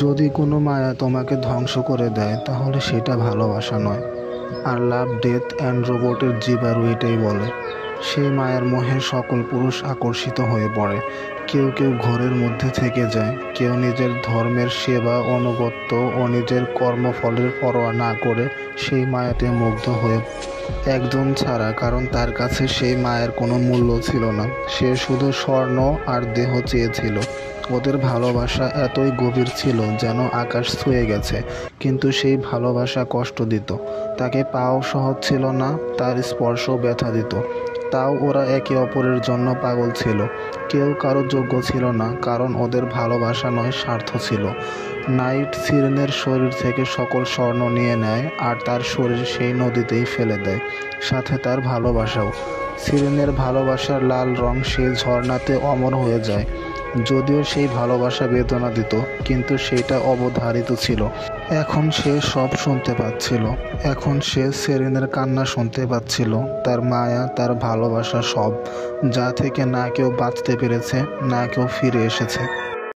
যদি কোনো মায়া তোমাকে ধ্বংস করে দেয় তাহলে সেটা ভালোবাসা নয়। আর লাভ, ডেথ অ্যান্ড রোবটের জীবাণু এটাই বলে। সেই মায়ার মোহে সকল পুরুষ আকর্ষিত হয়ে পড়ে। কেউ কেউ ঘোরের মধ্যে থেকে যায়, কেউ নিজের ধর্মের সেবা, অনুগত্য ও নিজের কর্মফলের পরোয়া না করে সেই মায়াতে মুগ্ধ হয়ে একজন ছাড়া, কারণ তার কাছে সেই মায়ের কোনো মূল্য ছিল না। সে শুধু স্বর্ণ আর দেহ চেয়েছিল। ওদের ভালোবাসা এতই গভীর ছিল যেন আকাশ ছুঁয়ে গেছে, কিন্তু সেই ভালোবাসা কষ্ট দিত। তাকে পাওয়াও সহজ ছিল না, তার স্পর্শও ব্যথা দিত। তাও ওরা একে অপরের জন্য পাগল ছিল। কেউ কারো যোগ্য ছিল না, কারণ ওদের ভালোবাসা নয়, স্বার্থ ছিল। নাইট সিরেনের শরীর থেকে সকল স্বর্ণ নিয়ে নেয় আর তার শরীর সেই নদীতেই ফেলে দেয়, সাথে তার ভালোবাসাও। সিরেনের ভালোবাসার লাল রং সেই ঝর্ণাতে অমর হয়ে যায়। যদিও সেই ভালোবাসা বেদনা দিত, কিন্তু সেটা অবধারিত ছিল। এখন সে সব শুনতে পাচ্ছিল। এখন সে সেরেনের কান্না শুনতে পাচ্ছিল, তার মায়া, তার ভালোবাসা, সব, যা থেকে না কেউ বাঁচতে পেরেছে, না কেউ ফিরে এসেছে।